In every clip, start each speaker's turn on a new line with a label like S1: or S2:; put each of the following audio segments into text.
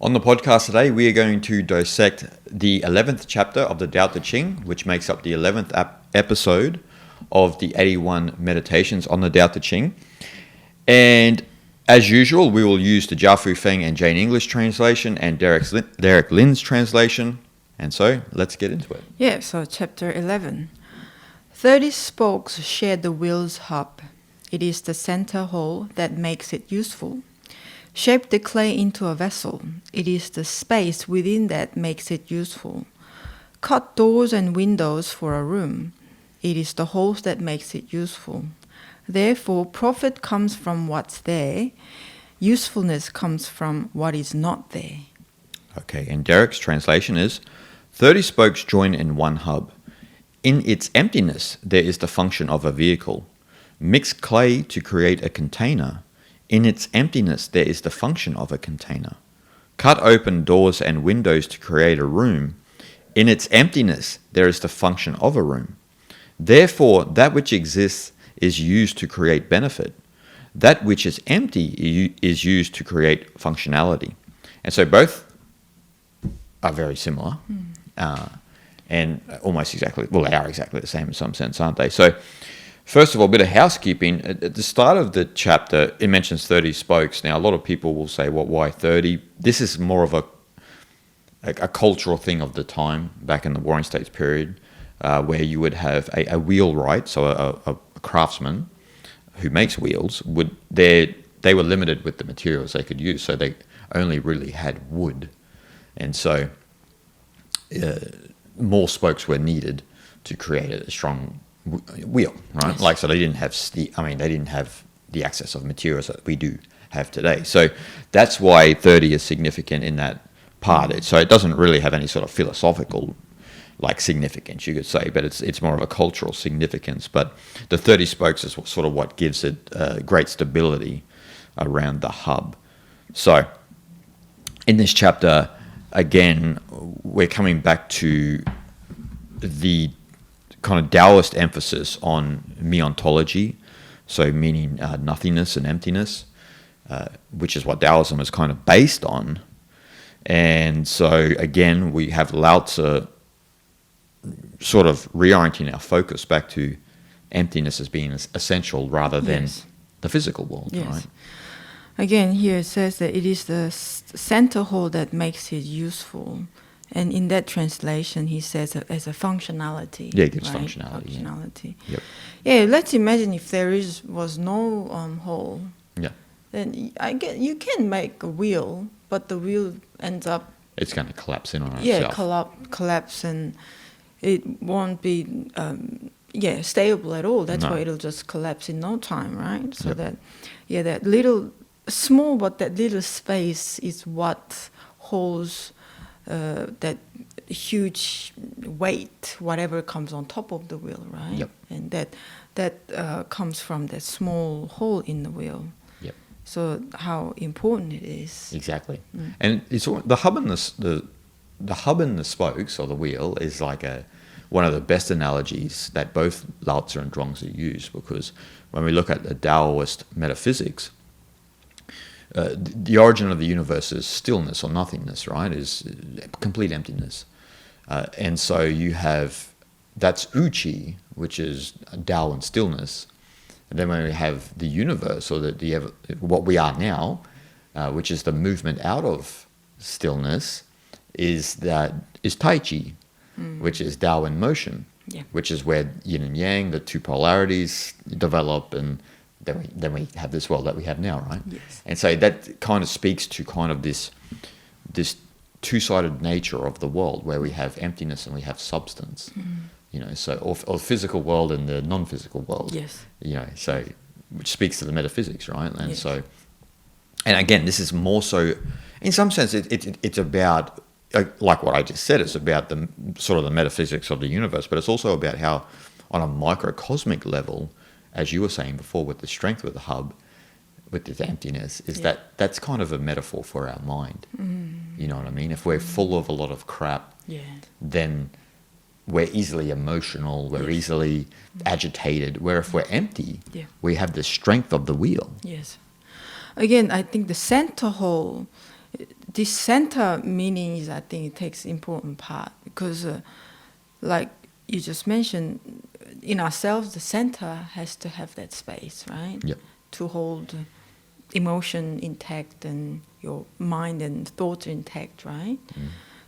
S1: On the podcast today, we are going to dissect the 11th chapter of the Tao Te Ching, which makes up the 11th episode of the 81 meditations on the Tao Te Ching. And as usual, we will use the Jia Fu Feng and Jane English translation and Derek Lin's translation. And so, let's get into it.
S2: Yeah, so chapter 11. 30 spokes share the wheel's hub. It is the center hole that makes it useful. Shape the clay into a vessel. It is the space within that makes it useful. Cut doors and windows for a room. It is the holes that makes it useful. Therefore, profit comes from what's there. Usefulness comes from what is not there.
S1: Okay, and Derek's translation is, 30 spokes join in one hub. In its emptiness, there is the function of a vehicle. Mix clay to create a container. In its emptiness, there is the function of a container. Cut open doors and windows to create a room. In its emptiness, there is the function of a room. Therefore, that which exists is used to create benefit. That which is empty is used to create functionality. And so both are very similar and almost exactly, well, they are exactly the same in some sense, aren't they? So first of all, a bit of housekeeping. At the start of the chapter, it mentions 30 spokes. Now, a lot of people will say, well, why 30? This is more of a cultural thing of the time, back in the Warring States period, where you would have a wheelwright, so a craftsman who makes wheels, they were limited with the materials they could use, so they only really had wood. And so more spokes were needed to create a strong wheel, right?
S2: Yes.
S1: Like, so they didn't have they didn't have the access of materials that we do have today. So that's why 30 is significant in that part. So it doesn't really have any sort of philosophical like significance, you could say, but it's more of a cultural significance. But the 30 spokes is sort of what gives it great stability around the hub. So in this chapter, again, we're coming back to the kind of Taoist emphasis on meontology, so meaning nothingness and emptiness, which is what Taoism is kind of based on. And so again, we have Lao Tzu sort of reorienting our focus back to emptiness as being essential rather than the physical world, right?
S2: Again, here it says that it is the center hole that makes it useful. And in that translation, he says as a functionality.
S1: Yeah, it gives
S2: right?
S1: functionality.
S2: Yeah.
S1: Yep.
S2: Yeah, let's imagine if there was no hole.
S1: Yeah.
S2: Then you can make a wheel, but the wheel ends up...
S1: It's going to collapse in on itself.
S2: Yeah, collapse, and it won't be stable at all. That's why it'll just collapse in no time, right? So that little small, but that little space is what holds that huge weight, whatever comes on top of the wheel, right?
S1: Yep.
S2: And that comes from that small hole in the wheel.
S1: Yep.
S2: So how important it is.
S1: Exactly. And it's the hub and the hub and the spokes, or the wheel, is like one of the best analogies that both Lao Tzu and Zhuangzi use, because when we look at the Taoist metaphysics, the origin of the universe is stillness or nothingness, right? Is complete emptiness. And so you have, that's Uchi, which is Tao and stillness. And then when we have the universe, or what we are now, which is the movement out of stillness, is Tai Chi, which is Tao in motion, which is where yin and yang, the two polarities, develop, and then we have this world that we have now, right?
S2: Yes.
S1: And so that kind of speaks to kind of this two-sided nature of the world, where we have emptiness and we have substance. You know, so or physical world and the non-physical world.
S2: Yes.
S1: You know, so which speaks to the metaphysics, right? And so, and again, this is more so, in some sense, it's about, like what I just said, it's about the sort of the metaphysics of the universe, but it's also about how, on a microcosmic level, as you were saying before, with the strength of the hub, with this emptiness, is that's kind of a metaphor for our mind. You know what I mean? If we're full of a lot of crap, then we're easily emotional, we're easily agitated, where if we're empty, we have the strength of the wheel.
S2: Yes. Again, I think the center hole this center meaning is, I think, it takes important part because, like you just mentioned, in ourselves, the center has to have that space, right?
S1: Yep.
S2: To hold emotion intact and your mind and thought intact, right?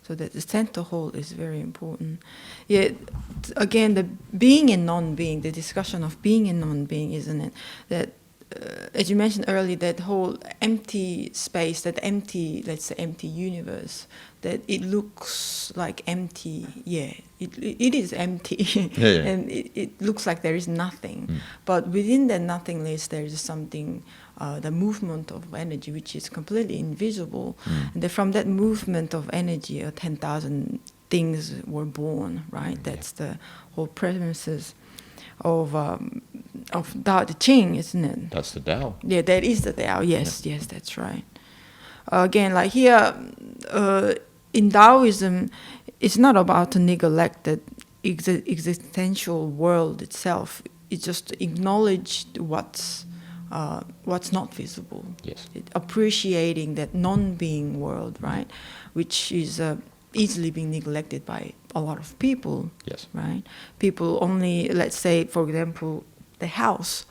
S2: So that the center hold is very important. Yet, again, the being and non-being, the discussion of being and non-being, isn't it? That, as you mentioned earlier, that whole empty space, that empty, let's say, empty universe, that it looks like empty. Yeah, it is empty, and it looks like there is nothing. But within that nothingness, there is something. The movement of energy, which is completely invisible, and that from that movement of energy, 10,000 things were born. Right, that's the whole premises of Tao Te Ching, isn't it?
S1: That's the Tao.
S2: Yeah, that is the Tao. Yes, yes, that's right. Again, like here in Taoism, it's not about to neglect the existential world itself. It's just to acknowledge what's not visible.
S1: Yes.
S2: Appreciating that non-being world, right? Which is easily being neglected by a lot of people.
S1: Yes.
S2: Right? People only, let's say, for example, the house.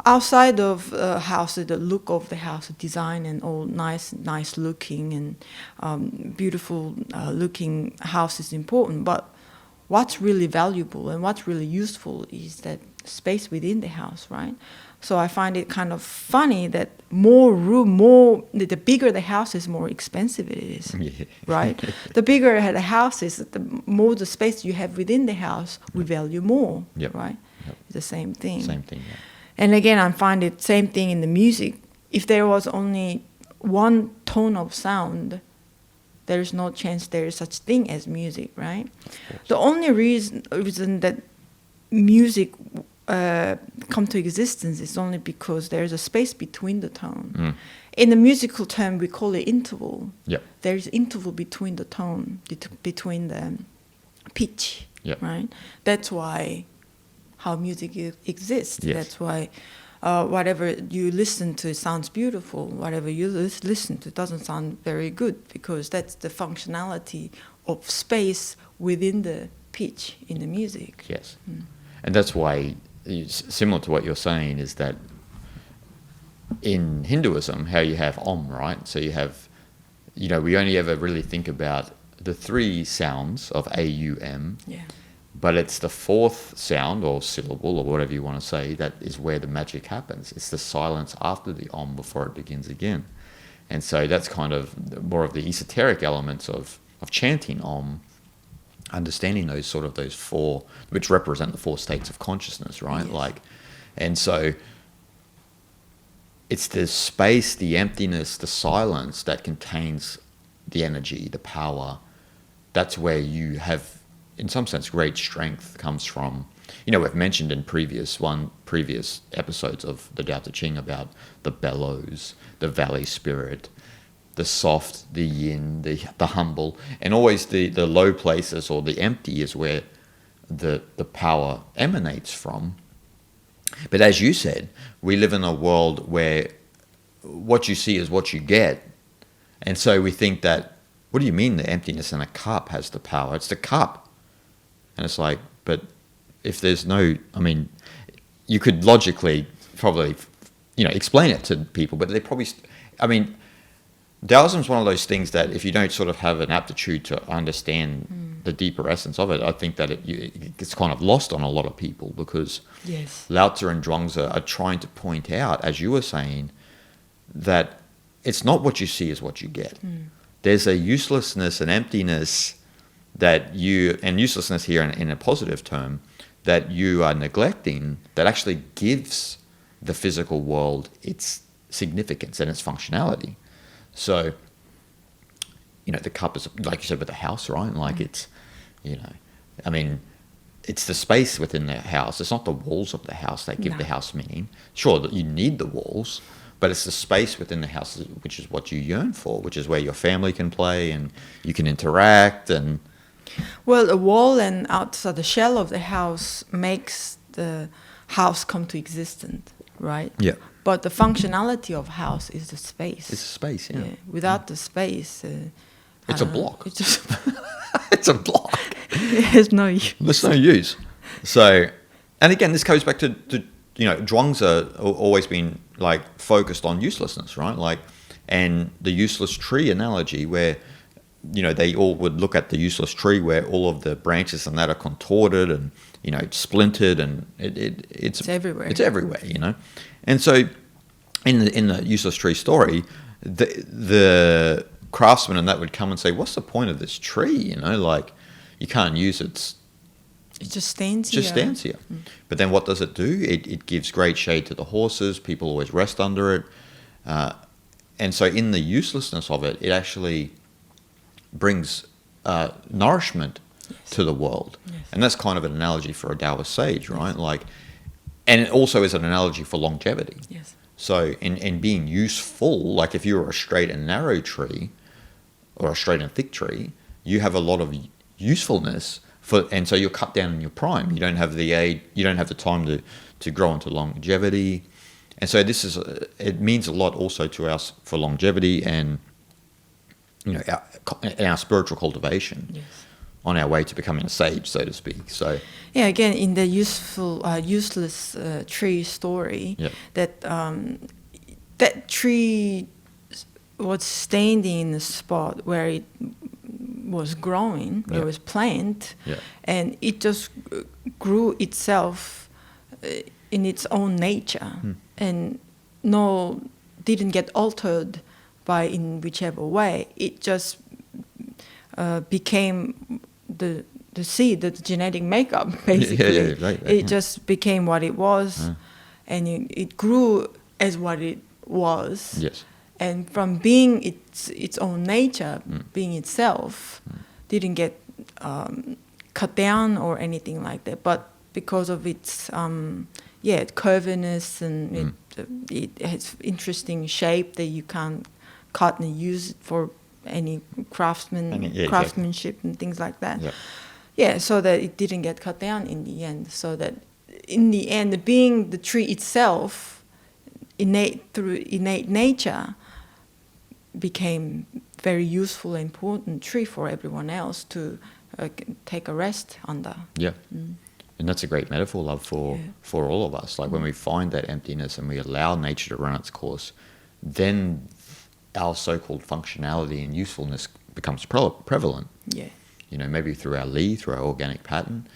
S2: Outside of house, the look of the house, the design and all nice looking and beautiful looking house is important. But what's really valuable and what's really useful is that space within the house, right? So I find it kind of funny that more room, the bigger the house is, more expensive it is, right? The bigger the house is, the more the space you have within the house, we value more, right? Yep. It's the same thing.
S1: Same thing, yeah.
S2: And again, I find it same thing in the music. If there was only one tone of sound, there is no chance there is such thing as music, right? The only reason that music come to existence is only because there is a space between the tone. In the musical term, we call it interval.
S1: Yep.
S2: There is interval between the tone, between the pitch, right? That's why how music exists.
S1: Yes.
S2: That's why whatever you listen to sounds beautiful. Whatever you listen to doesn't sound very good, because that's the functionality of space within the pitch in the music.
S1: Yes. And that's why, similar to what you're saying, is that in Hinduism, how you have Om, right? So you have, we only ever really think about the three sounds of A-U-M.
S2: Yeah.
S1: But it's the fourth sound or syllable or whatever you want to say that is where the magic happens. It's the silence after the Om before it begins again. And so that's kind of more of the esoteric elements of chanting Om, understanding those four, which represent the four states of consciousness, right?
S2: Yes.
S1: And so it's the space, the emptiness, the silence that contains the energy, the power. That's where you have, in some sense, great strength comes from. We've mentioned in previous episodes of the Tao Te Ching about the bellows, the valley spirit, the soft, the yin, the humble, and always the low places or the empty is where the power emanates from. But as you said, we live in a world where what you see is what you get. And so we think that, what do you mean the emptiness in a cup has the power? It's the cup. And it's like, but if there's no, you could logically probably, explain it to people, but they probably, Taoism is one of those things that if you don't sort of have an aptitude to understand the deeper essence of it, I think that it's kind of lost on a lot of people, because Lao Tzu and Zhuangzi are trying to point out, as you were saying, that it's not what you see is what you get. There's a uselessness and emptiness and uselessness here in a positive term, that you are neglecting, that actually gives the physical world its significance and its functionality. So, the cup is, like you said, with the house, right? Like it's, it's the space within the house. It's not the walls of the house that give the house meaning. Sure, that you need the walls, but it's the space within the house, which is what you yearn for, which is where your family can play and you can interact. And
S2: well, the wall and outside the shell of the house makes the house come to existence, right?
S1: Yeah.
S2: But the functionality of house is the space.
S1: It's a space, yeah.
S2: Without the space,
S1: It's a block.
S2: It's just
S1: It's a block.
S2: there's no use.
S1: There's no use. So, and again, this goes back to Zhuangzi always been like focused on uselessness, right? Like, and the useless tree analogy where, they all would look at the useless tree where all of the branches and that are contorted and, splintered, and it's
S2: everywhere.
S1: It's everywhere, And so in the useless tree story, the craftsman and that would come and say, what's the point of this tree? Like, you can't use it.
S2: It just stands here.
S1: But then what does it do? It gives great shade to the horses. People always rest under it. And so in the uselessness of it, it actually brings nourishment to the world.
S2: Yes.
S1: And that's kind of an analogy for a Taoist sage, right? Yes. Like, and it also is an analogy for longevity.
S2: Yes.
S1: So in being useful, like if you're a straight and narrow tree or a straight and thick tree, you have a lot of usefulness and so you're cut down in your prime. You don't have the time to grow into longevity. And so it means a lot also to us for longevity and our spiritual cultivation.
S2: Yes.
S1: On our way to becoming a sage, so to speak. So
S2: again, in the useless tree story, that tree was standing in the spot where it was growing, where it was planted, and it just grew itself in its own nature, and didn't get altered by in whichever way. It just became the seed, the genetic makeup, basically.
S1: Right.
S2: It just became what it was, and it grew as what it was.
S1: Yes.
S2: And from being its own nature, being itself, didn't get cut down or anything like that. But because of its curviness and it has interesting shape that you can't cut and use it for any craftsmanship and things like that. So that it didn't get cut down in the end. So that in the end, being the tree itself, through innate nature, became very useful and important tree for everyone else to take a rest under.
S1: Yeah. And that's a great metaphor, love, for all of us. Like when we find that emptiness and we allow nature to run its course, then our so-called functionality and usefulness becomes prevalent.
S2: Yeah.
S1: Maybe through our li, through our organic pattern.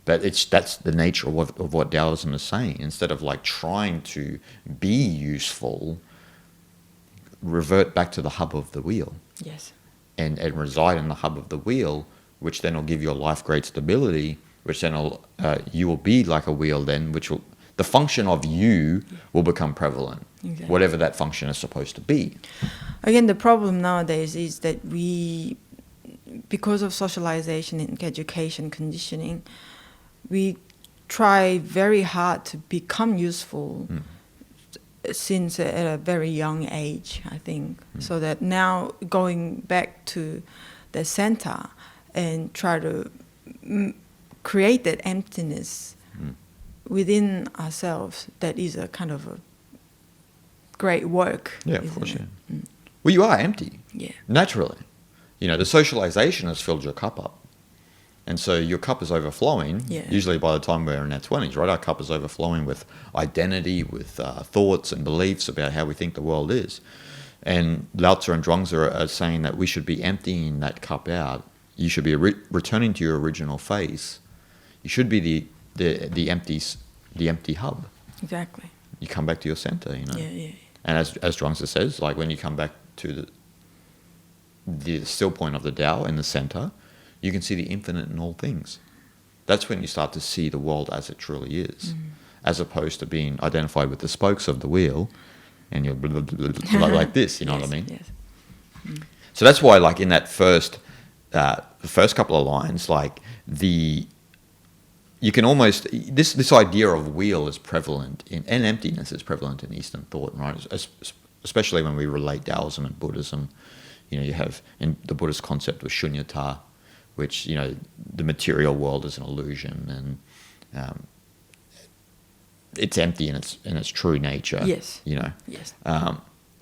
S1: But that's the nature of what Taoism is saying. Instead of like trying to be useful, revert back to the hub of the wheel.
S2: Yes.
S1: And reside in the hub of the wheel, which then will give your life great stability, which then you will be like a wheel then, the function of you will become prevalent. Exactly. Whatever that function is supposed to be.
S2: Again, the problem nowadays is that because of socialization and education conditioning, we try very hard to become useful since at a very young age, I think. So that now going back to the center and try to create that emptiness within ourselves, that is a kind of a great work.
S1: Yeah, of course, yeah. Well, you are empty.
S2: Yeah.
S1: Naturally. The socialization has filled your cup up. And so your cup is overflowing, usually by the time we're in our 20s, right? Our cup is overflowing with identity, with thoughts and beliefs about how we think the world is. And Lao Tzu and Zhuangzi are saying that we should be emptying that cup out. You should be returning to your original face. You should be the empty hub.
S2: Exactly.
S1: You come back to your center,
S2: Yeah.
S1: And as Zhuangzi says, like when you come back to the still point of the Tao in the center, you can see the infinite in all things. That's when you start to see the world as it truly is, as opposed to being identified with the spokes of the wheel, and you're like this. You know what I mean?
S2: Yes.
S1: So that's why, like in that first couple of lines, like you can almost this idea of wheel is prevalent and emptiness is prevalent in Eastern thought, right? Especially when we relate Taoism and Buddhism. You have in the Buddhist concept of shunyata, which the material world is an illusion, and it's empty in its true nature.
S2: Yes.
S1: You know.
S2: Yes.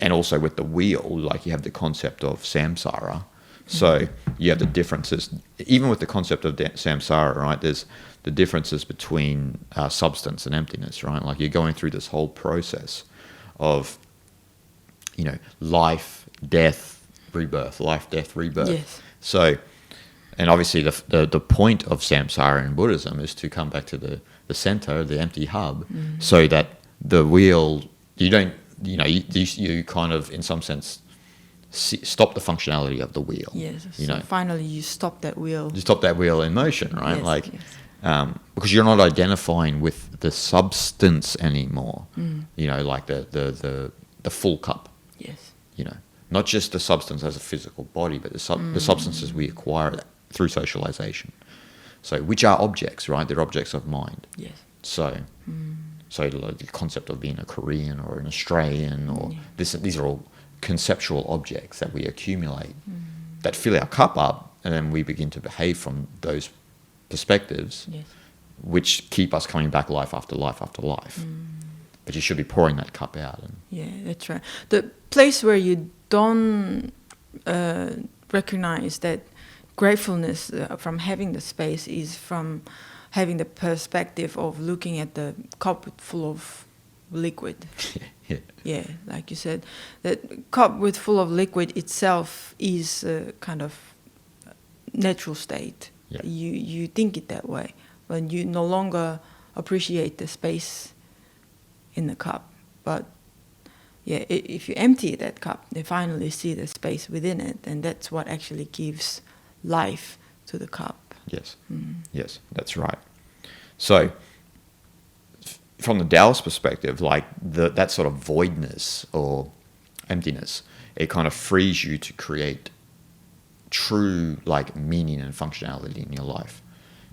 S1: And also with the wheel, like you have the concept of samsara. So you have the differences, even with the concept of samsara, right? There's the differences between substance and emptiness, right? Like you're going through this whole process of, you know, life, death, rebirth, life, death, rebirth.
S2: Yes.
S1: So, and obviously the point of samsara in Buddhism is to come back to the center, the empty hub, so that the wheel, you don't, you know, you kind of, in some sense, stop the functionality of the wheel.
S2: Yes.
S1: You
S2: So
S1: know,
S2: finally, you stop that wheel.
S1: you stop that wheel in motion, right?
S2: Yes,
S1: Like,
S2: yes.
S1: because you're not identifying with the substance anymore. You know, like the full cup.
S2: Yes.
S1: You know, not just the substance as a physical body, but the substances we acquire through socialization. So, which are objects, right? They're objects of mind.
S2: Yes.
S1: So, so the concept of being a Korean or an Australian or these are all conceptual objects that we accumulate that fill our cup up, and then we begin to behave from those perspectives,
S2: Yes.
S1: which keep us coming back life after life after life. But you should be pouring that cup out. And
S2: Yeah, that's right. The place where you don't recognize that gratefulness from having the space is from having the perspective of looking at the cup full of liquid.
S1: yeah,
S2: Yeah, like you said, that cup with full of liquid itself is a kind of natural state.
S1: Yeah.
S2: You think it that way, but you no longer appreciate the space in the cup. But yeah, if you empty that cup, they finally see the space within it, and that's what actually gives life to the cup.
S1: Yes, yes, that's right. So, from the Taoist perspective, like that sort of voidness or emptiness, it kind of frees you to create true like meaning and functionality in your life,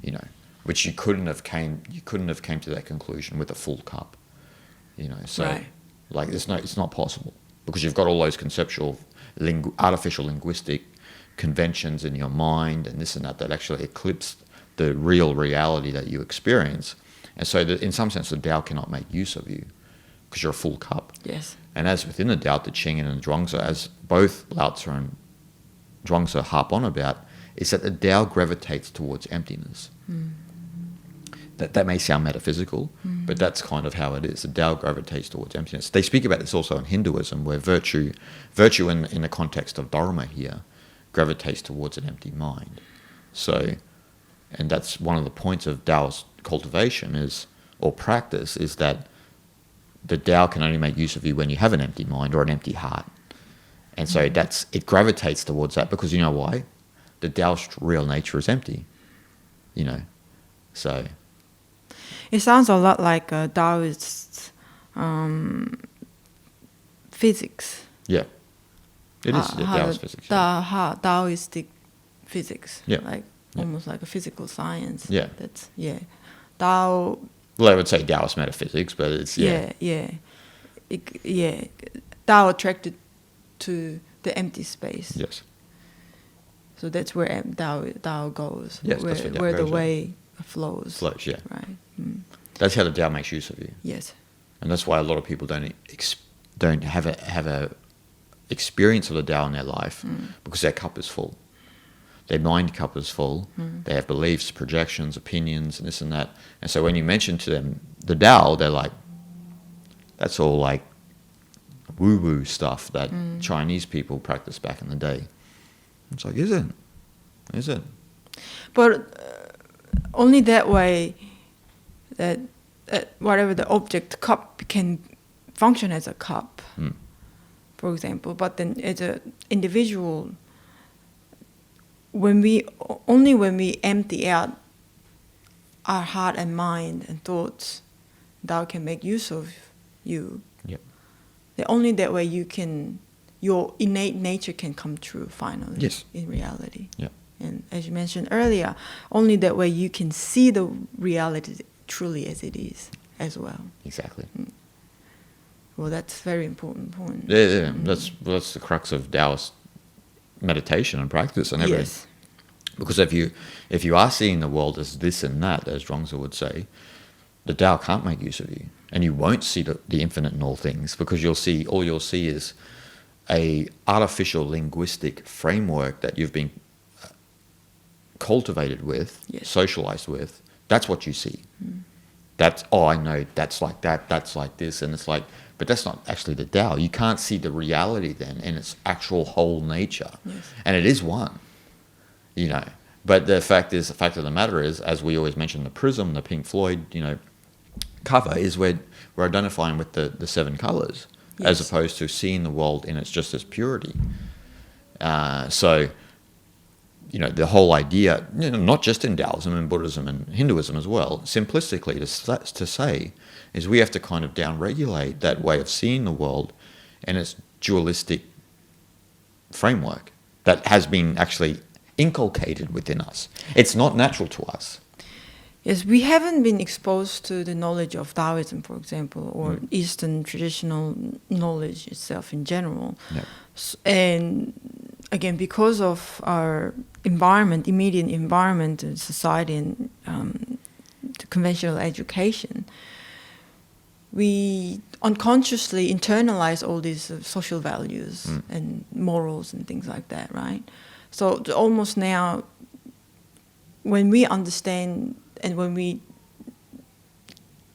S1: you know, which you couldn't have came to that conclusion with a full cup, you know. So,
S2: Right.
S1: like, it's not possible because you've got all those conceptual, artificial linguistic conventions in your mind and this and that actually eclipse the real reality that you experience. And so in some sense the Tao cannot make use of you because you're a full cup.
S2: Yes.
S1: And as within the Tao Te Ching and the Zhuangzi, as both Lao Tzu and Zhuangzi harp on about, is that the Tao gravitates towards emptiness. That may sound metaphysical, but that's kind of how it is. The Tao gravitates towards emptiness. They speak about this also in Hinduism, where virtue in the context of Dharma here, gravitates towards an empty mind. So, and that's one of the points of Taoist cultivation or practice is that the Tao can only make use of you when you have an empty mind or an empty heart. And so it gravitates towards that because you know why? The Tao's real nature is empty, you know. So
S2: It sounds a lot like Taoist physics.
S1: yeah, it is Taoist physics.
S2: Taoistic physics.
S1: Yeah.
S2: Like almost like a physical science.
S1: Yeah.
S2: That's Tao.
S1: Well, I would say Taoist metaphysics, but it's
S2: Tao attracted to the empty space.
S1: Yes.
S2: So that's where Tao goes.
S1: Yes, that's where Tao
S2: where the
S1: goes, yeah.
S2: way flows.
S1: Flows, yeah.
S2: Right.
S1: That's how the Tao makes use of you.
S2: Yes.
S1: And that's why a lot of people don't have a experience of the Tao in their life because their cup is full. Their mind cup is full. They have beliefs, projections, opinions, and this and that. And so when you mention to them the Tao, they're like, that's all like woo-woo stuff that Chinese people practiced back in the day. It's like, is it? Is it?
S2: But only that way that whatever the object cup can function as a cup, for example. But then as an individual, when we empty out our heart and mind and thoughts, Tao can make use of you.
S1: Yep.
S2: The only that way your innate nature can come true finally.
S1: Yes.
S2: In reality.
S1: Yeah.
S2: And as you mentioned earlier, only that way you can see the reality truly as it is as well.
S1: Exactly.
S2: Well, that's a very important point.
S1: Yeah. That's the crux of Taoist meditation and practice and everything.
S2: Yes.
S1: Because if you are seeing the world as this and that, as Zhuangzi would say, the Tao can't make use of you. And you won't see the infinite in all things, because all you'll see is a artificial linguistic framework that you've been cultivated with,
S2: Yes.
S1: socialized with. That's what you see. That's, oh, I know that's like that, that's like this, and it's like, but that's not actually the Tao. You can't see the reality then in its actual whole nature.
S2: Yes.
S1: And it is one, you know. But the fact of the matter is, as we always mention, the prism, the Pink Floyd, you know, cover is where we're identifying with the seven colors,
S2: Yes.
S1: as opposed to seeing the world in its just its purity. So, you know, the whole idea, you know, not just in Taoism and Buddhism and Hinduism as well, simplistically to say, is we have to kind of down-regulate that way of seeing the world and its dualistic framework that has been actually inculcated within us. It's not natural to us.
S2: Yes, we haven't been exposed to the knowledge of Taoism, for example, or Eastern traditional knowledge itself in general.
S1: Yeah.
S2: And again, because of our environment, immediate environment, and society, and the conventional education, we unconsciously internalize all these social values and morals and things like that, right? So almost now, when we understand and when we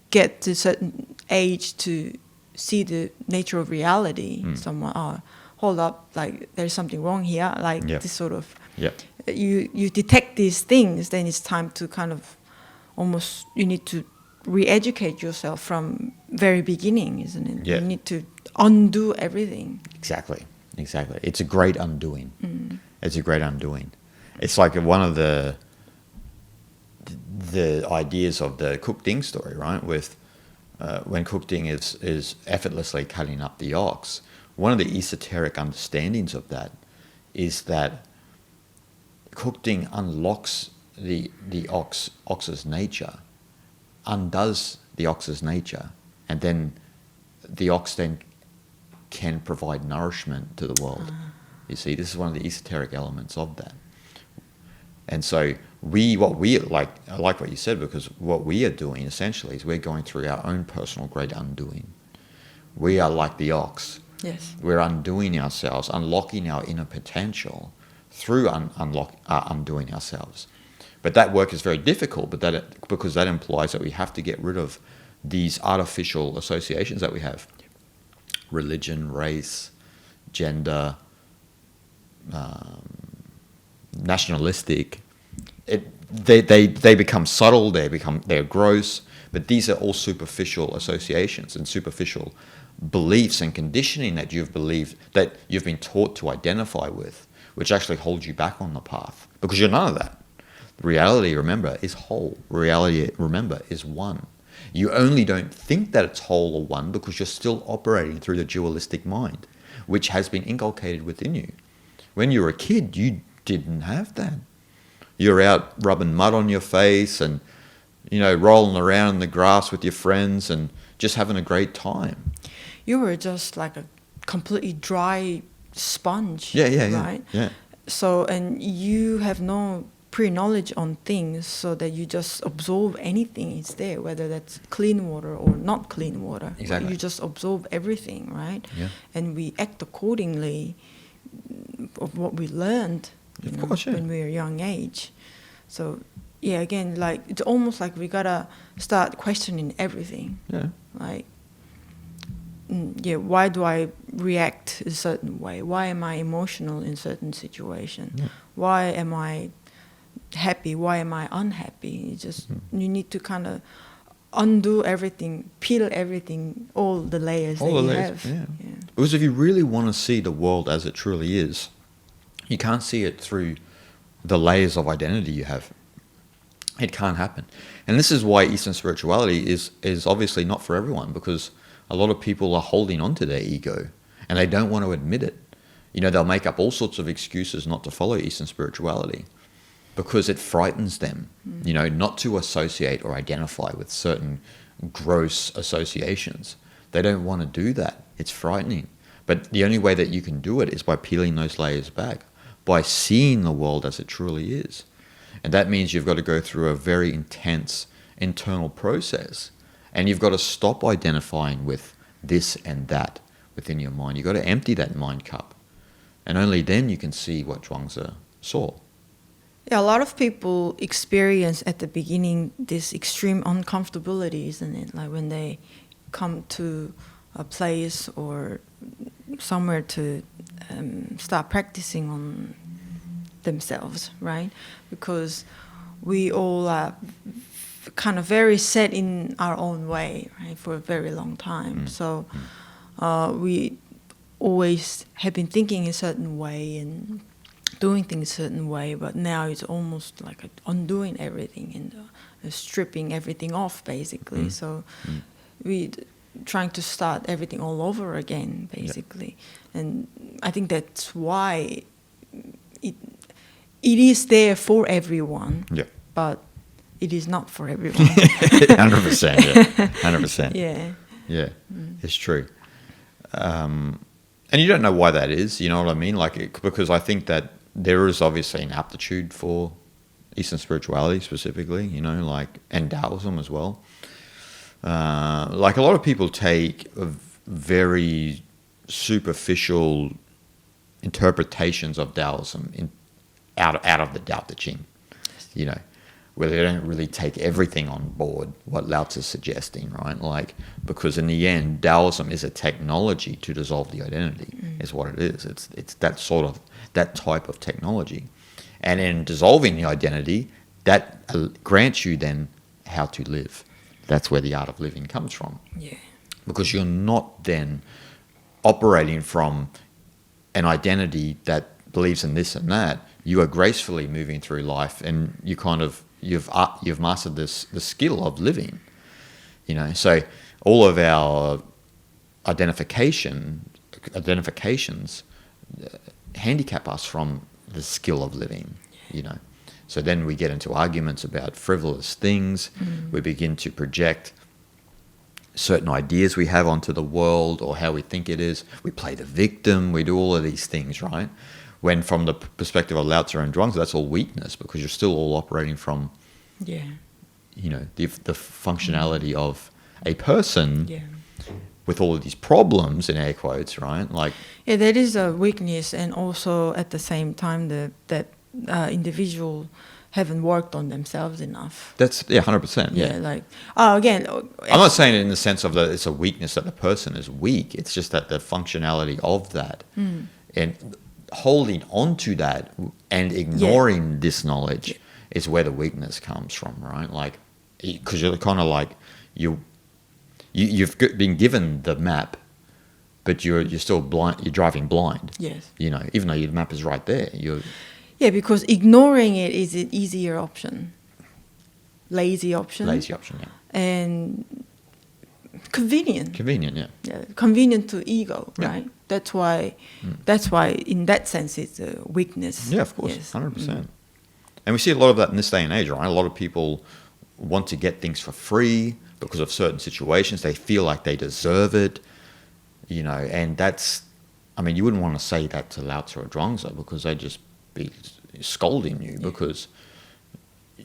S2: get to a certain age to see the nature of reality, someone, hold up, like there's something wrong here, like this sort of, you detect these things, then it's time to kind of almost, you need to re-educate yourself from very beginning, isn't it?
S1: Yeah.
S2: You need to undo everything.
S1: Exactly. It's a great undoing. It's a great undoing. It's like one of the ideas of the Cook Ding story, right? With when Cook Ding is effortlessly cutting up the ox, one of the esoteric understandings of that is that Cook Ding unlocks the ox's nature, undoes the ox's nature, and then the ox then can provide nourishment to the world. You see, this is one of the esoteric elements of that. And so I like what you said, because what we are doing essentially is we're going through our own personal great undoing. We are like the ox.
S2: Yes.
S1: We're undoing ourselves, unlocking our inner potential through undoing ourselves. But that work is very difficult, because that implies that we have to get rid of these artificial associations that we have. Religion, race, gender, nationalistic. They become subtle, they're gross, but these are all superficial associations and superficial beliefs and conditioning that you've been taught to identify with, which actually holds you back on the path, because you're none of that. Reality, remember, is whole. Reality, remember, is one. You only don't think that it's whole or one because you're still operating through the dualistic mind, which has been inculcated within you. When you were a kid, you didn't have that. You're out rubbing mud on your face and, you know, rolling around in the grass with your friends and just having a great time.
S2: You were just like a completely dry sponge, right?
S1: Yeah.
S2: So, and you have no pre-knowledge on things, so that you just absorb anything is there, whether that's clean water or not clean water.
S1: Exactly.
S2: You just absorb everything, right?
S1: Yeah.
S2: And we act accordingly of what we learned, when we were young age. So, yeah, again, like it's almost like we gotta start questioning everything.
S1: Yeah.
S2: Like, why do I react a certain way? Why am I emotional in certain situation?
S1: Yeah.
S2: Why am I happy? Why am I unhappy? You need to kind of undo everything, peel everything, all the layers that you have.
S1: Yeah. Because if you really want to see the world as it truly is, you can't see it through the layers of identity you have. It can't happen. And this is why Eastern spirituality is obviously not for everyone, because a lot of people are holding on to their ego and they don't want to admit it. You know, they'll make up all sorts of excuses not to follow Eastern spirituality because it frightens them, you know, not to associate or identify with certain gross associations. They don't want to do that. It's frightening. But the only way that you can do it is by peeling those layers back, by seeing the world as it truly is. And that means you've got to go through a very intense internal process. And you've got to stop identifying with this and that within your mind. You've got to empty that mind cup. And only then you can see what Zhuangzi saw.
S2: Yeah, a lot of people experience at the beginning this extreme uncomfortability, isn't it? Like when they come to a place or somewhere to start practicing on themselves, right? Because we all are kind of very set in our own way, right, for a very long time. So we always have been thinking a certain way and doing things a certain way, but now it's almost like undoing everything and stripping everything off, basically. So we trying to start everything all over again, basically. And I think that's why it is there for everyone, but it is not for everyone.
S1: 100%, yeah. 100%.
S2: Yeah.
S1: Yeah, it's true. And you don't know why that is, you know what I mean? Like, because I think that there is obviously an aptitude for Eastern spirituality specifically, you know, like, and Taoism as well. Like a lot of people take very superficial interpretations of Taoism out of the Tao Te Ching, you know, where they don't really take everything on board what Lao Tzu is suggesting, right? Like, because in the end, Taoism is a technology to dissolve the identity, is what it is. It's that type of technology. And in dissolving the identity, that grants you then how to live. That's where the art of living comes from.
S2: Yeah.
S1: Because you're not then operating from an identity that believes in this and that. You are gracefully moving through life, and you've mastered the skill of living. You know, so all of our identifications handicap us from the skill of living. You know. So then we get into arguments about frivolous things. We begin to project certain ideas we have onto the world or how we think it is. We play the victim. We do all of these things, right? When from the perspective of Lao Tzu and Zhuangzi, that's all weakness, because you're still all operating from, you know, the functionality of a person with all of these problems, in air quotes, right? Like,
S2: yeah, that is a weakness, and also at the same time that individual haven't worked on themselves enough.
S1: That's 100%. Yeah,
S2: like again,
S1: I'm not saying it in the sense of that it's a weakness that the person is weak. It's just that the functionality of that and holding on to that and ignoring this knowledge is where the weakness comes from, right? Like, because you're kind of like you've been given the map, but you're still blind. You're driving blind.
S2: Yes.
S1: You know, even though your map is right there,
S2: Yeah, because ignoring it is an easier option, lazy option, and convenient.
S1: Convenient,
S2: yeah, convenient to ego, right? That's why in that sense it's a weakness.
S1: Yeah, of course, 100%. And we see a lot of that in this day and age, right? A lot of people want to get things for free because of certain situations. They feel like they deserve it, you know, and that's, I mean, you wouldn't want to say that to Lao Tzu or Zhuangzi, because they'd just be scolding you, because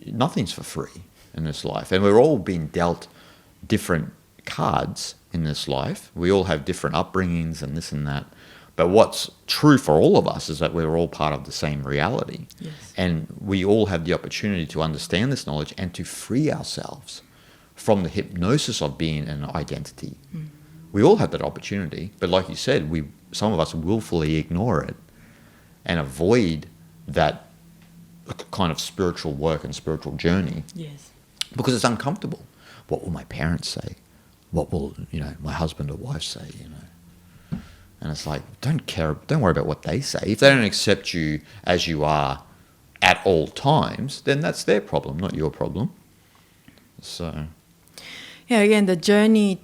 S1: nothing's for free in this life. And we're all being dealt different cards in this life. We all have different upbringings and this and that. But what's true for all of us is that we're all part of the same reality.
S2: Yes.
S1: And we all have the opportunity to understand this knowledge and to free ourselves from the hypnosis of being an identity. We all have that opportunity. But like you said, some of us willfully ignore it and avoid that kind of spiritual work and spiritual journey.
S2: Yes.
S1: Because it's uncomfortable. What will my parents say? What will, you know, my husband or wife say, you know? And it's like, don't worry about what they say. If they don't accept you as you are at all times, then that's their problem, not your problem. So,
S2: yeah, again, the journey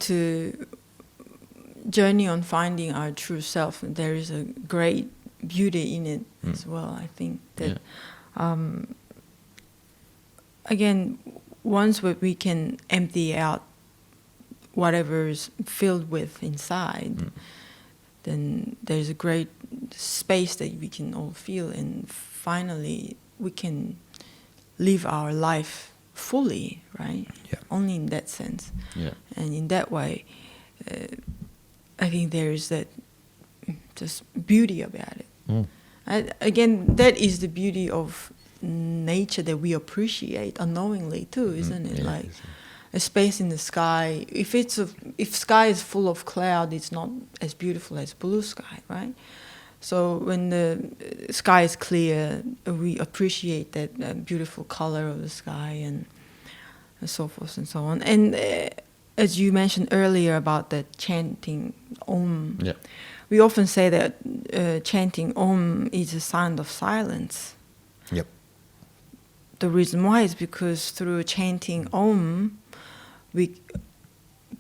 S2: on finding our true self, there is a great beauty in it as well. I think that again, once we can empty out whatever is filled with inside, then there's a great space that we can all feel, and finally we can live our life fully, right?
S1: Yeah.
S2: Only in that sense.
S1: Yeah.
S2: And in that way, I think there is that just beauty about it. Again, that is the beauty of nature that we appreciate unknowingly too, isn't it?
S1: Yeah,
S2: Like a space in the sky. If sky is full of cloud, it's not as beautiful as blue sky, right? So when the sky is clear, we appreciate that beautiful color of the sky and so forth and so on. And as you mentioned earlier about the chanting Om,
S1: Yeah.
S2: we often say that chanting Om is a sign of silence.
S1: Yep.
S2: The reason why is because through chanting Om, we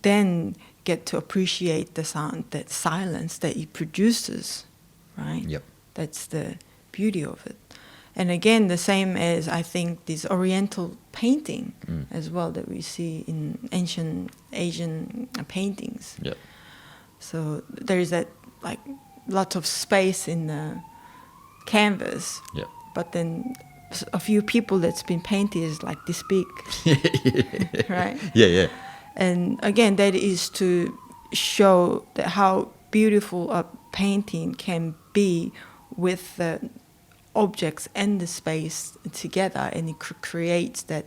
S2: then get to appreciate the sound, that silence that it produces, right?
S1: Yep.
S2: That's the beauty of it. And again, the same as I think this Oriental painting as well that we see in ancient Asian paintings.
S1: Yep.
S2: So there is that like lots of space in the canvas,
S1: Yep.
S2: but then a few people that's been painted is like this big, right?
S1: Yeah, yeah.
S2: And again, that is to show that how beautiful a painting can be with the objects and the space together, and it creates that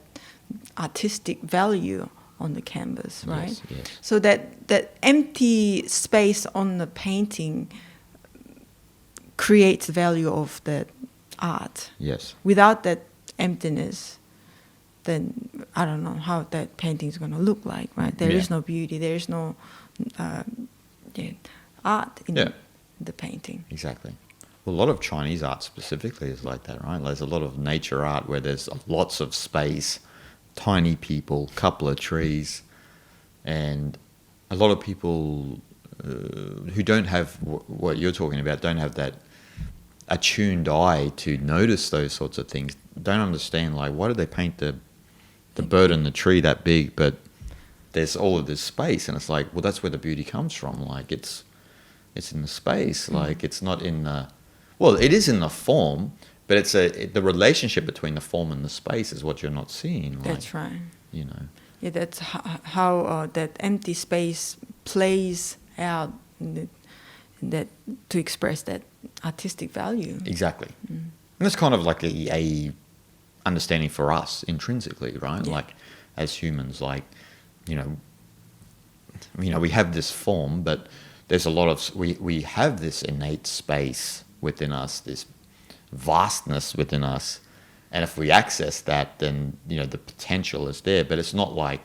S2: artistic value on the canvas, right?
S1: Yes, yes.
S2: So that empty space on the painting creates the value of the art.
S1: Yes.
S2: Without that emptiness, then I don't know how that painting is going to look like, right? There is no beauty. There is no art in the painting.
S1: Exactly. Well, a lot of Chinese art specifically is like that, right? There's a lot of nature art where there's lots of space, tiny people, couple of trees, and a lot of people who don't have what you're talking about, don't have that attuned eye to notice those sorts of things, don't understand, like, why did they paint the bird and the tree that big, but there's all of this space? And it's like, well, that's where the beauty comes from. Like, it's in the space. Like, it's not in the... Well, it is in the form, but it's the relationship between the form and the space is what you're not seeing. Like,
S2: that's right.
S1: You know.
S2: Yeah, that's how that empty space plays out in that to express that artistic value.
S1: Exactly. And it's kind of like a understanding for us intrinsically, right?
S2: Yeah.
S1: Like, as humans, like, you know, we have this form, but there's a lot of... We have this innate space within us, this vastness within us, and if we access that, then the potential is there. But it's not like,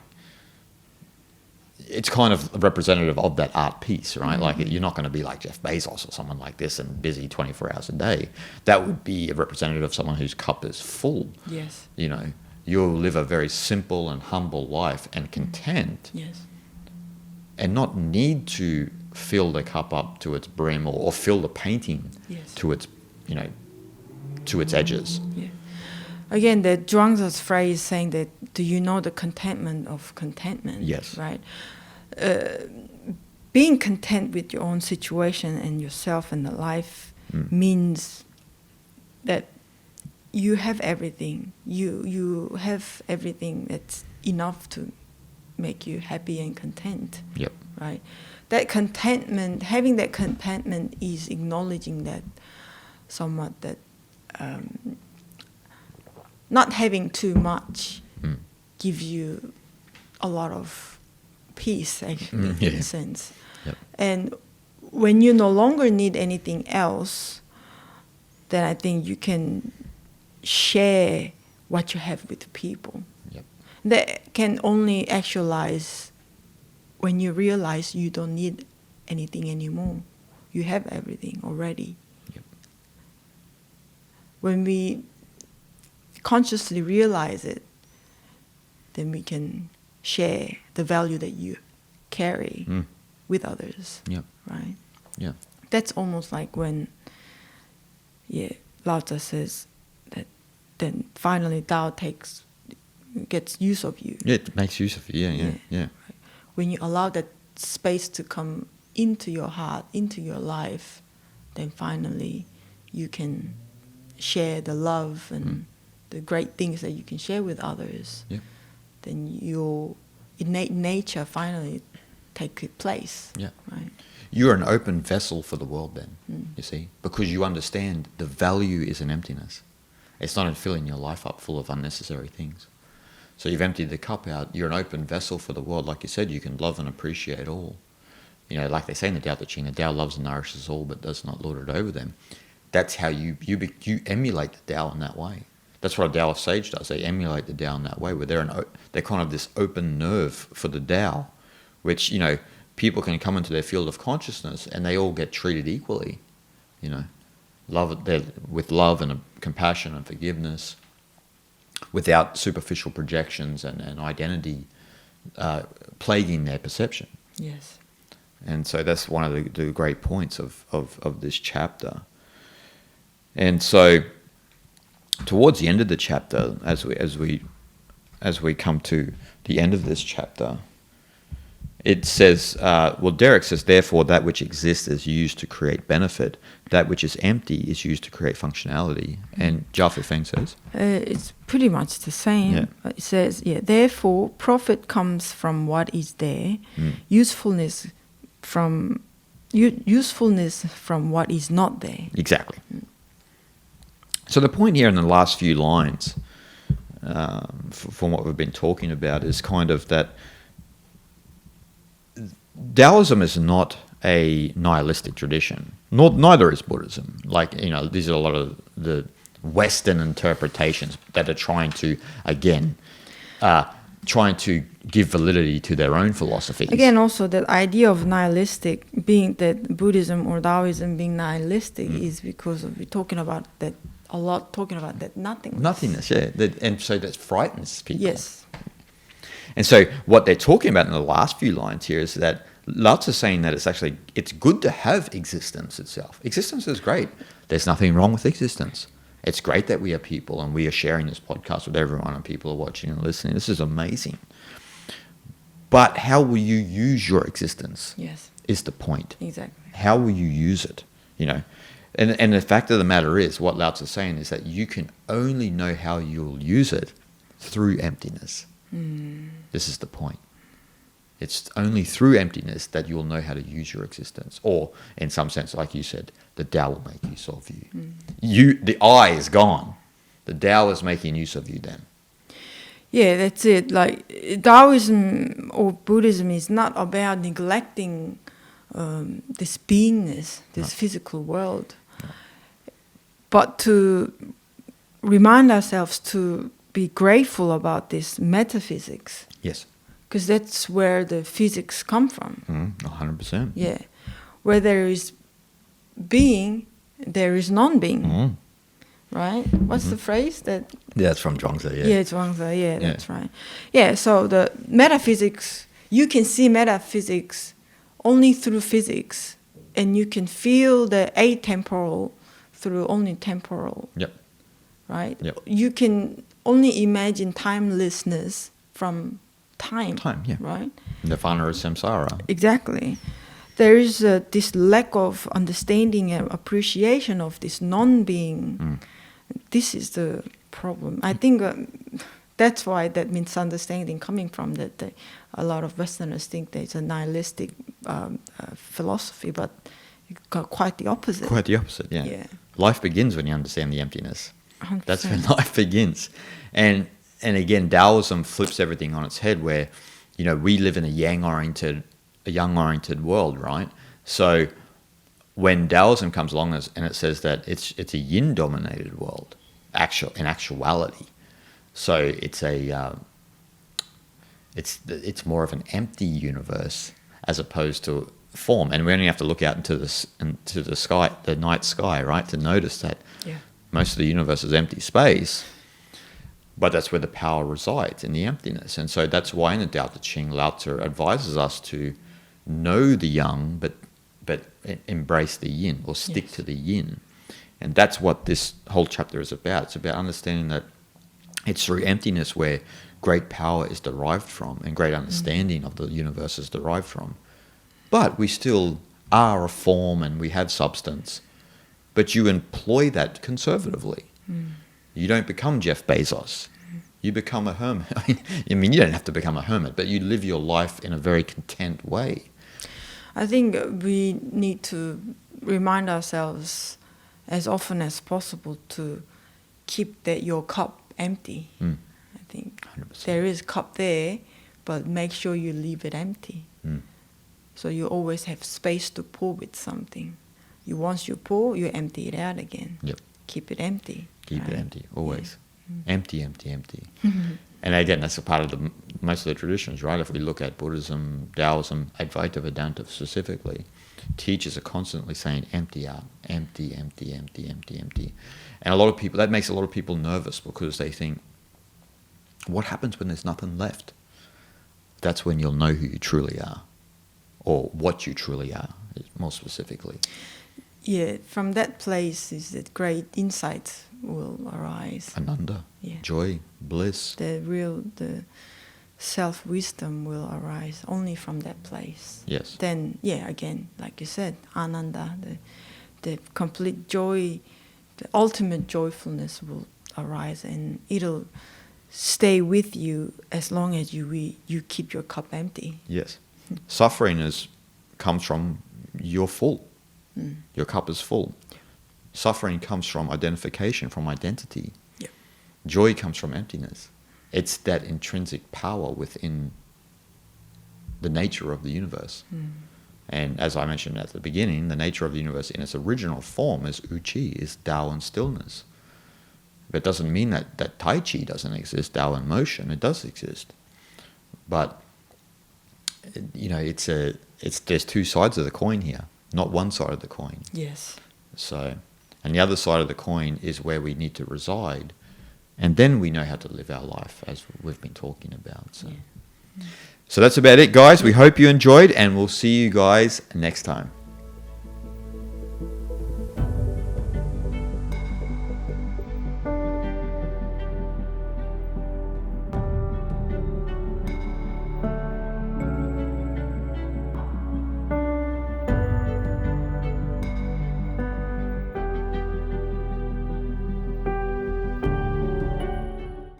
S1: it's kind of representative of that art piece, right? Like, you're not going to be like Jeff Bezos or someone like this and busy 24 hours a day. That would be a representative of someone whose cup is full.
S2: Yes.
S1: You'll live a very simple and humble life and content.
S2: Yes.
S1: And not need to fill the cup up to its brim or fill the painting to its to its edges.
S2: Yeah. Again, the Zhuangzi's phrase saying that, do you know the contentment of contentment?
S1: Yes.
S2: Right. Being content with your own situation and yourself and the life means that you have everything. You have everything that's enough to make you happy and content.
S1: Yep.
S2: Right. That contentment, having that contentment, is acknowledging that somewhat that not having too much gives you a lot of peace, actually, in a sense.
S1: Yep.
S2: And when you no longer need anything else, then I think you can share what you have with people.
S1: Yep.
S2: That can only actualize when you realize you don't need anything anymore. You have everything already.
S1: Yep.
S2: When we consciously realize it, then we can share the value that you carry with others.
S1: Yep.
S2: Right?
S1: Yeah.
S2: That's almost like when Lao Tzu says that then finally Tao gets use of you.
S1: Yeah, it makes use of it. Yeah.
S2: When you allow that space to come into your heart, into your life, then finally you can share the love and the great things that you can share with others.
S1: Yeah.
S2: then your innate nature finally take its place.
S1: Yeah.
S2: Right.
S1: You're an open vessel for the world then, you see, because you understand the value is in emptiness. It's not in filling your life up full of unnecessary things. So you've emptied the cup out. You're an open vessel for the world. Like you said, you can love and appreciate all. You know, like they say in the Tao Te Ching, the Tao loves and nourishes all, but does not lord it over them. That's how you emulate the Tao in that way. That's what a Taoist sage does. They emulate the Tao in that way, where they're kind of this open nerve for the Tao, which, you know, people can come into their field of consciousness and they all get treated equally, you know, with love and compassion and forgiveness, without superficial projections and identity plaguing their perception.
S2: Yes.
S1: And so that's one of the great points of this chapter. And so towards the end of the chapter, as we come to the end of this chapter, it says, Derek says, therefore that which exists is used to create benefit. That which is empty is used to create functionality. And Jia Feng says?
S2: It's pretty much the same.
S1: Yeah.
S2: It says, therefore profit comes from what is there, usefulness from what is not there.
S1: Exactly. So the point here in the last few lines, from what we've been talking about, is kind of that Taoism is not a nihilistic tradition. Neither is Buddhism. Like, you know, these are a lot of the Western interpretations that are trying to, again, give validity to their own philosophies.
S2: Again, also that idea of nihilistic, being that Buddhism or Taoism being nihilistic, is because we're talking about that nothingness.
S1: Nothingness, yeah. And so that frightens people.
S2: Yes.
S1: And so what they're talking about in the last few lines here is that Lao Tzu is saying that it's good to have existence itself. Existence is great. There's nothing wrong with existence. It's great that we are people and we are sharing this podcast with everyone and people are watching and listening. This is amazing. But how will you use your existence?
S2: Yes.
S1: Is the point.
S2: Exactly.
S1: How will you use it? You know, and the fact of the matter is, what Lao Tzu is saying is that you can only know how you'll use it through emptiness. This is the point. It's only through emptiness that you'll know how to use your existence. Or, in some sense, like you said, the Tao will make use of you. The I is gone. The Tao is making use of you then.
S2: Yeah, that's it. Like, Taoism or Buddhism is not about neglecting this beingness, this physical world, but to remind ourselves to be grateful about this metaphysics.
S1: Yes.
S2: Because that's where the physics come from.
S1: 100%.
S2: Yeah. Where there is being, there is non-being. Right? What's the phrase that...
S1: Yeah, it's from Zhuangzi, yeah.
S2: Yeah, it's Zhuangzi, yeah, that's right. Yeah, so the metaphysics, you can see metaphysics only through physics, and you can feel the atemporal through only temporal.
S1: Yep.
S2: Right?
S1: Yep.
S2: You can only imagine timelessness from time.
S1: Time, yeah.
S2: Right?
S1: Nirvana is samsara.
S2: Exactly. There is this lack of understanding and appreciation of this non-being. This is the problem. I think that's why that misunderstanding coming from that a lot of Westerners think there's a nihilistic philosophy, but quite the opposite.
S1: Quite the opposite, yeah.
S2: Yeah.
S1: Life begins when you understand the emptiness.
S2: 100%.
S1: That's when life begins. And again, Taoism flips everything on its head where, you know, we live in a yang-oriented world, right? So when Taoism comes along and it says that it's a yin-dominated world, in actuality, so it's more of an empty universe as opposed to form, and we only have to look out into the sky, the night sky, right, to notice that most of the universe is empty space. But that's where the power resides, in the emptiness. And so that's why in the Tao Te Ching, Lao Tzu advises us to know the yang, but embrace the yin, or stick to the yin. And that's what this whole chapter is about. It's about understanding that it's through emptiness where great power is derived from, and great understanding of the universe is derived from. But we still are a form and we have substance. But you employ that conservatively. You don't become Jeff Bezos. You become a hermit. I mean, you don't have to become a hermit, but you live your life in a very content way.
S2: I think we need to remind ourselves as often as possible to keep your cup empty. I think
S1: 100%.
S2: there is cup there, but make sure you leave it empty. So you always have space to pour with something. Once you pour, you empty it out again.
S1: Yep.
S2: Keep it empty.
S1: Keep
S2: right?
S1: it empty, always.
S2: Yeah.
S1: Empty, empty, empty. And again, that's a part of most of the traditions, right? If we look at Buddhism, Taoism, Advaita Vedanta specifically, teachers are constantly saying empty out, empty, empty, empty, empty, empty. And that makes a lot of people nervous because they think, what happens when there's nothing left? That's when you'll know who you truly are, or what you truly are, more specifically.
S2: Yeah, from that place is that great insight will arise.
S1: Ananda, joy, bliss.
S2: The self-wisdom will arise only from that place.
S1: Yes.
S2: Then, again, like you said, Ananda, the complete joy, the ultimate joyfulness will arise, and it'll stay with you as long as you keep your cup empty.
S1: Yes. Suffering comes from you're full. Your cup is full. Suffering comes from identification, from identity.
S2: Yeah.
S1: Joy comes from emptiness. It's that intrinsic power within the nature of the universe. And as I mentioned at the beginning, the nature of the universe in its original form is Uchi, is Tao and stillness. But it doesn't mean that Tai Chi doesn't exist, Tao and motion. It does exist. But, there's two sides of the coin here, not one side of the coin.
S2: Yes.
S1: So, and the other side of the coin is where we need to reside, and then we know how to live our life, as we've been talking about. So that's about it, guys. We hope you enjoyed, and we'll see you guys next time.